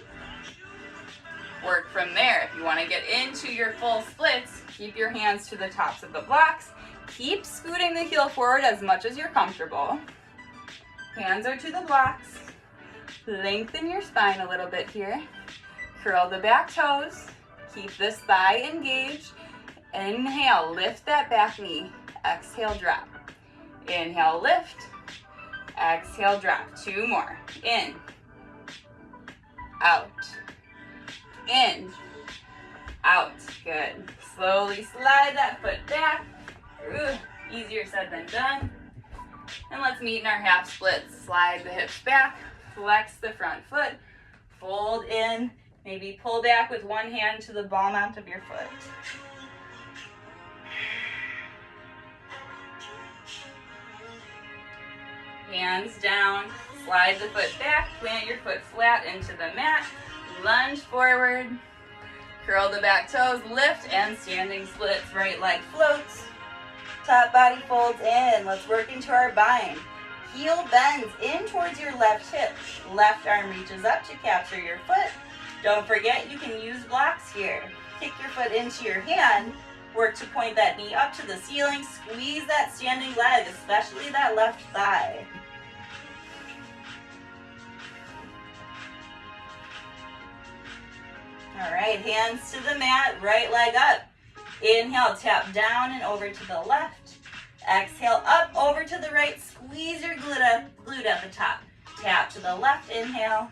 [SPEAKER 1] Work from there. If you want to get into your full splits, keep your hands to the tops of the blocks. Keep scooting the heel forward as much as you're comfortable. Hands are to the blocks. Lengthen your spine a little bit here. Curl the back toes. Keep this thigh engaged. Inhale, lift that back knee. Exhale, drop. Inhale, lift. Exhale, drop. 2 more. In. Out. In. Out. Good. Slowly slide that foot back. Ooh, easier said than done. And let's meet in our half splits. Slide the hips back. Flex the front foot. Fold in. Maybe pull back with one hand to the ball mount of your foot. Hands down. Slide the foot back. Plant your foot flat into the mat. Lunge forward. Curl the back toes. Lift and standing splits. Right leg floats. Top body folds in. Let's work into our bind. Heel bends in towards your left hip. Left arm reaches up to capture your foot. Don't forget you can use blocks here. Kick your foot into your hand. Work to point that knee up to the ceiling. Squeeze that standing leg, especially that left thigh. All right, hands to the mat, right leg up. Inhale, tap down and over to the left. Exhale, up, over to the right. Squeeze your glute at the top. Tap to the left, inhale.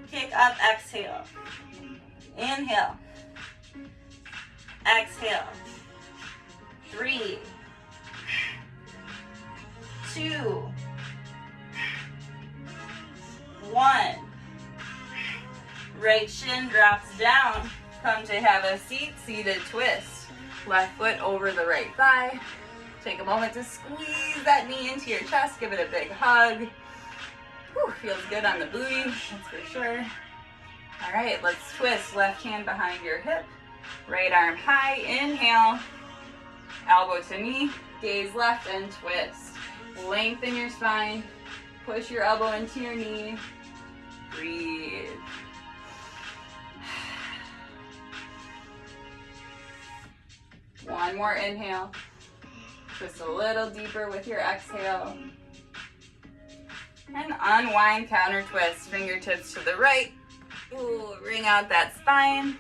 [SPEAKER 1] Kick up, exhale. Inhale. Exhale. 3, 2, 1. Right shin drops down. Come to have a seat, seated twist. Left foot over the right thigh. Take a moment to squeeze that knee into your chest. Give it a big hug. Whew, feels good on the booty, that's for sure. All right, let's twist. Left hand behind your hip. Right arm high. Inhale. Elbow to knee. Gaze left and twist. Lengthen your spine. Push your elbow into your knee. Breathe. One more inhale. Twist a little deeper with your exhale. And unwind, counter twist. Fingertips to the right. Ooh, wring out that spine.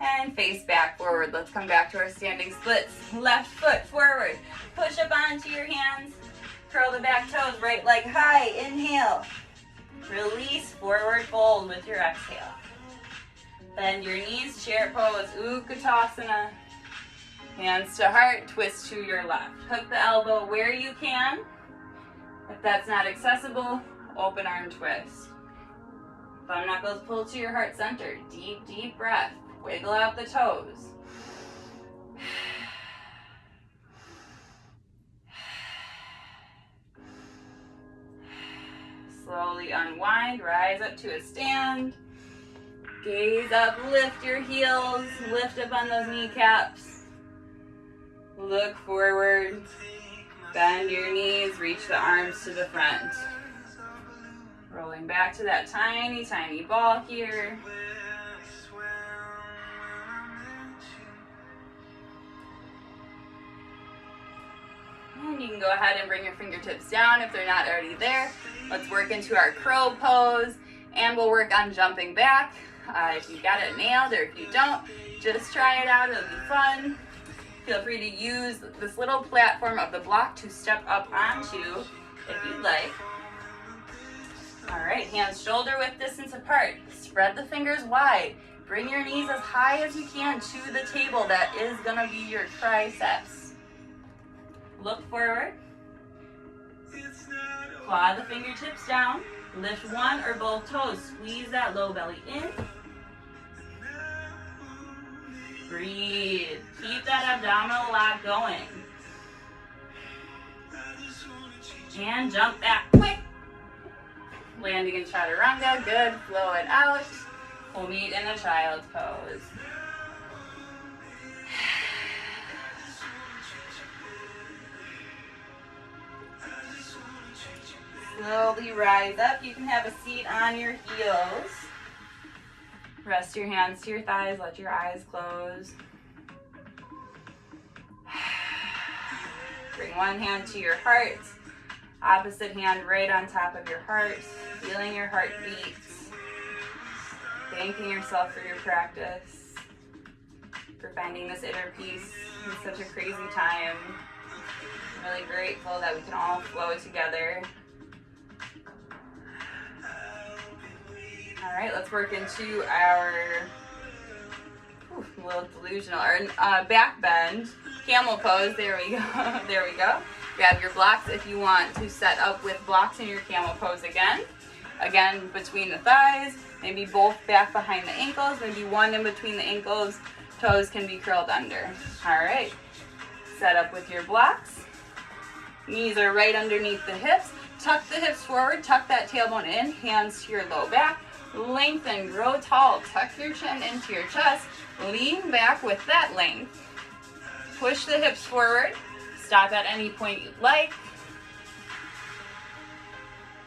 [SPEAKER 1] And face back forward. Let's come back to our standing splits. Left foot forward. Push up onto your hands. Curl the back toes, right leg high. Inhale. Release, forward fold with your exhale. Bend your knees, chair pose, Utkatasana. Hands to heart, twist to your left. Hook the elbow where you can. If that's not accessible, open arm twist. Thumb knuckles pull to your heart center. Deep, deep breath. Wiggle out the toes. Slowly unwind, rise up to a stand. Gaze up, lift your heels, lift up on those kneecaps. Look forward, bend your knees, reach the arms to the front. Rolling back to that tiny, tiny ball here. And you can go ahead and bring your fingertips down if they're not already there. Let's work into our crow pose, and we'll work on jumping back. If you got it nailed, or if you don't, just try it out, it'll be fun. Feel free to use this little platform of the block to step up onto if you'd like. All right, hands shoulder width distance apart. Spread the fingers wide. Bring your knees as high as you can to the table. That is gonna be your triceps. Look forward. Claw the fingertips down. Lift one or both toes. Squeeze that low belly in. Breathe. Keep that abdominal lock going. And jump back quick. Landing in chaturanga. Good. Flow it out. We'll meet in a child's pose. Slowly rise up. You can have a seat on your heels. Rest your hands to your thighs. Let your eyes close. Bring one hand to your heart. Opposite hand right on top of your heart. Feeling your heartbeat. Thanking yourself for your practice. For finding this inner peace in such a crazy time. I'm really grateful that we can all flow together. All right, let's work into our, a little delusional, our back bend, camel pose. There we go, there we go. Grab your blocks if you want to set up with blocks in your camel pose again. Again, between the thighs, maybe both back behind the ankles, maybe one in between the ankles, toes can be curled under. All right, set up with your blocks. Knees are right underneath the hips. Tuck the hips forward, tuck that tailbone in, hands to your low back. Lengthen, grow tall, tuck your chin into your chest, lean back with that length. Push the hips forward, stop at any point you'd like.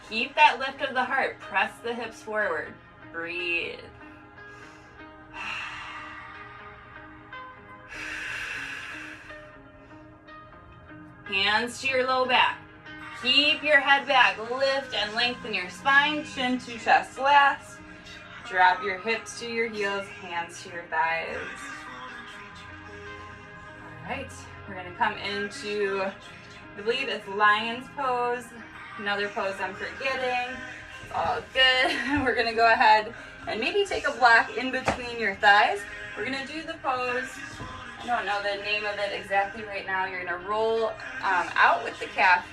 [SPEAKER 1] Keep that lift of the heart, press the hips forward, breathe. Hands to your low back. Keep your head back, lift and lengthen your spine, chin to chest last. Drop your hips to your heels, hands to your thighs. All right, we're gonna come into, I believe it's lion's pose. Another pose I'm forgetting. It's all good. We're gonna go ahead and maybe take a block in between your thighs. We're gonna do the pose. I don't know the name of it exactly right now. You're gonna roll out with the calf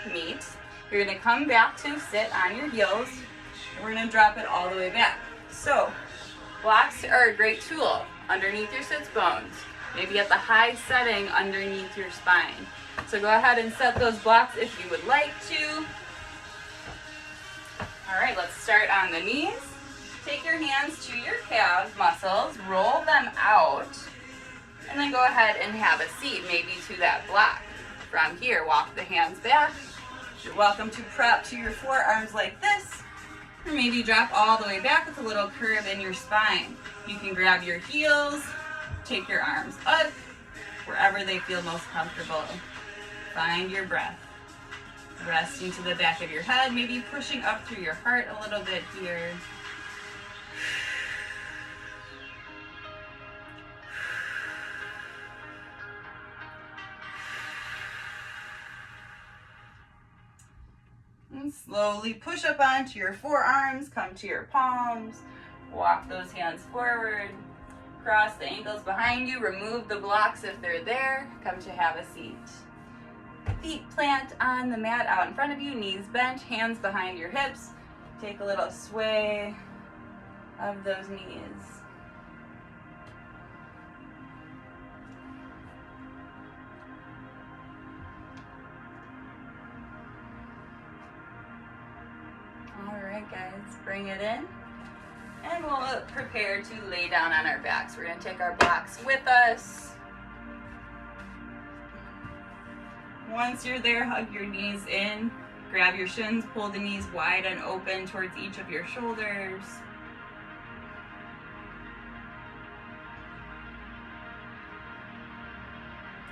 [SPEAKER 1] meat. You're gonna come back to sit on your heels. And we're gonna drop it all the way back. So, blocks are a great tool underneath your sits bones. Maybe at the high setting underneath your spine. So go ahead and set those blocks if you would like to. All right, let's start on the knees. Take your hands to your calf muscles, roll them out, and then go ahead and have a seat, maybe to that block. From here, walk the hands back. You're welcome to prep to your forearms like this, or maybe drop all the way back with a little curve in your spine. You can grab your heels, take your arms up, wherever they feel most comfortable. Find your breath. Resting to the back of your head, maybe pushing up through your heart a little bit here. And slowly push up onto your forearms, come to your palms, walk those hands forward, cross the ankles behind you, remove the blocks if they're there, come to have a seat. Feet plant on the mat out in front of you, knees bent, hands behind your hips. Take a little sway of those knees. All right, guys, bring it in. And we'll prepare to lay down on our backs. We're gonna take our blocks with us. Once you're there, hug your knees in. Grab your shins, pull the knees wide and open towards each of your shoulders.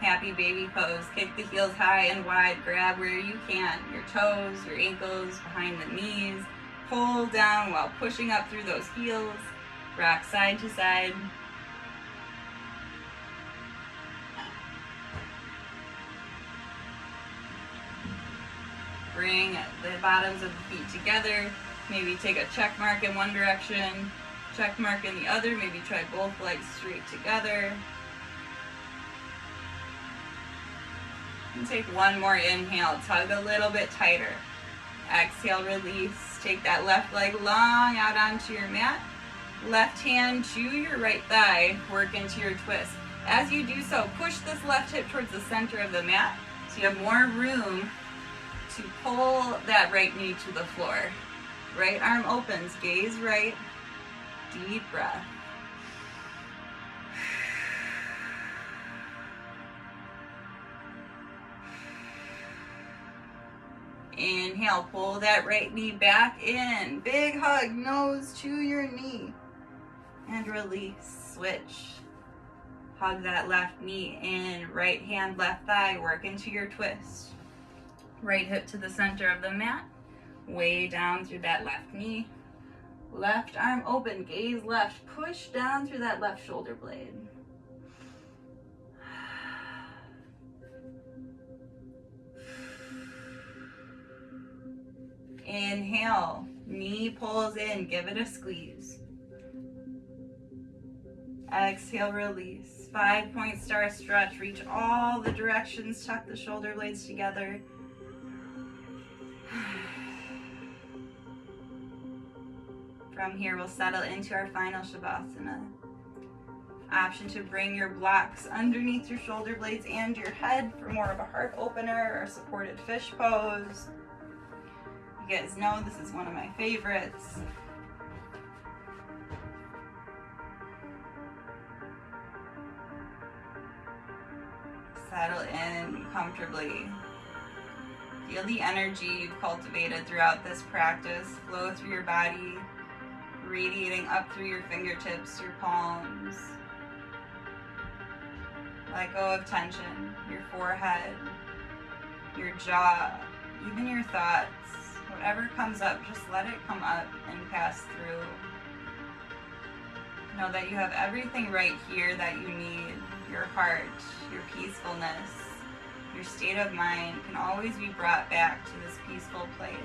[SPEAKER 1] Happy baby pose. Kick the heels high and wide. Grab where you can. Your toes, your ankles, behind the knees. Pull down while pushing up through those heels. Rock side to side. Bring the bottoms of the feet together. Maybe take a check mark in one direction, check mark in the other. Maybe try both legs straight together. And take one more inhale, tug a little bit tighter. Exhale, release. Take that left leg long out onto your mat. Left hand to your right thigh, work into your twist. As you do so, push this left hip towards the center of the mat so you have more room to pull that right knee to the floor. Right arm opens, gaze right, deep breath. Inhale, pull that right knee back in. Big hug, nose to your knee. And release, switch. Hug that left knee in, right hand, left thigh, work into your twist. Right hip to the center of the mat, way down through that left knee. Left arm open, gaze left, push down through that left shoulder blade. Inhale, knee pulls in, give it a squeeze. Exhale, release. 5-point star stretch, reach all the directions, tuck the shoulder blades together. From here, we'll settle into our final Shavasana. Option to bring your blocks underneath your shoulder blades and your head for more of a heart opener or supported fish pose. You guys know this is one of my favorites. Settle in comfortably. Feel the energy you've cultivated throughout this practice flow through your body, radiating up through your fingertips, your palms. Let go of tension, your forehead, your jaw, even your thoughts. Whatever comes up, just let it come up and pass through. Know that you have everything right here that you need. Your heart, your peacefulness, your state of mind can always be brought back to this peaceful place.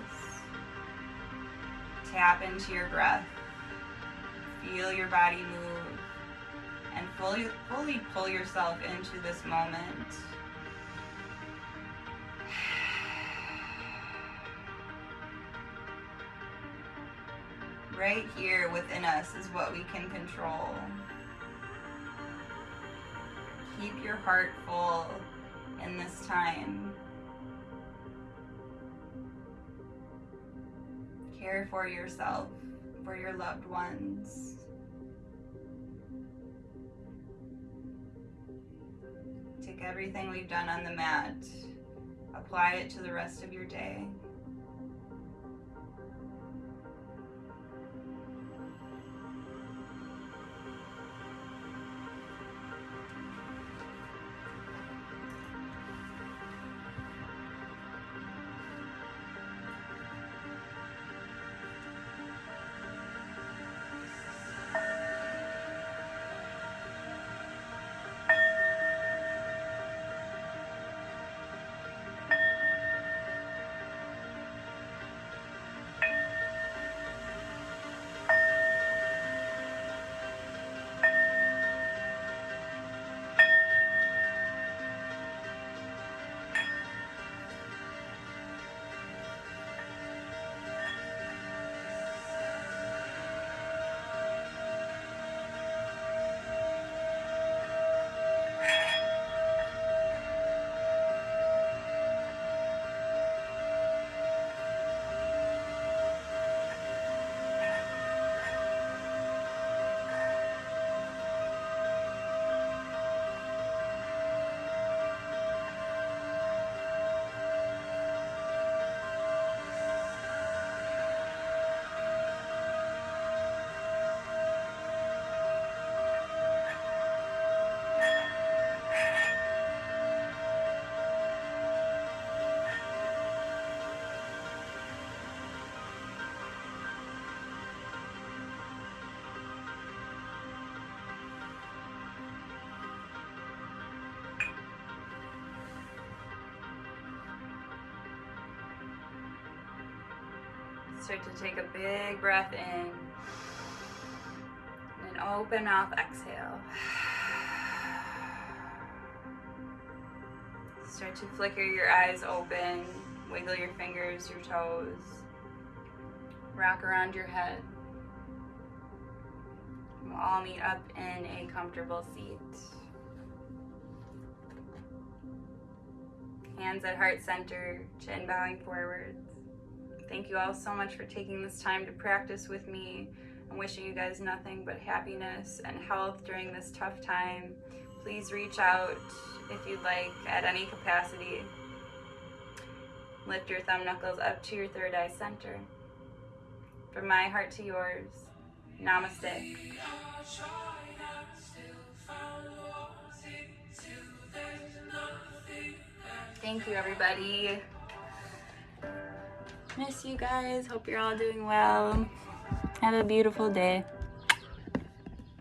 [SPEAKER 1] Tap into your breath. Feel your body move. And fully pull yourself into this moment. Right here within us is what we can control. Keep your heart full in this time. Care for yourself, for your loved ones. Take everything we've done on the mat, apply it to the rest of your day. Start to take a big breath in. And an open mouth exhale. Start to flicker your eyes open. Wiggle your fingers, your toes. Rock around your head. We'll all meet up in a comfortable seat. Hands at heart center, chin bowing forward. Thank you all so much for taking this time to practice with me. I'm wishing you guys nothing but happiness and health during this tough time. Please reach out if you'd like at any capacity. Lift your thumb knuckles up to your third eye center. From my heart to yours, namaste. Thank you, everybody. Miss you guys. Hope you're all doing well. Have a beautiful day.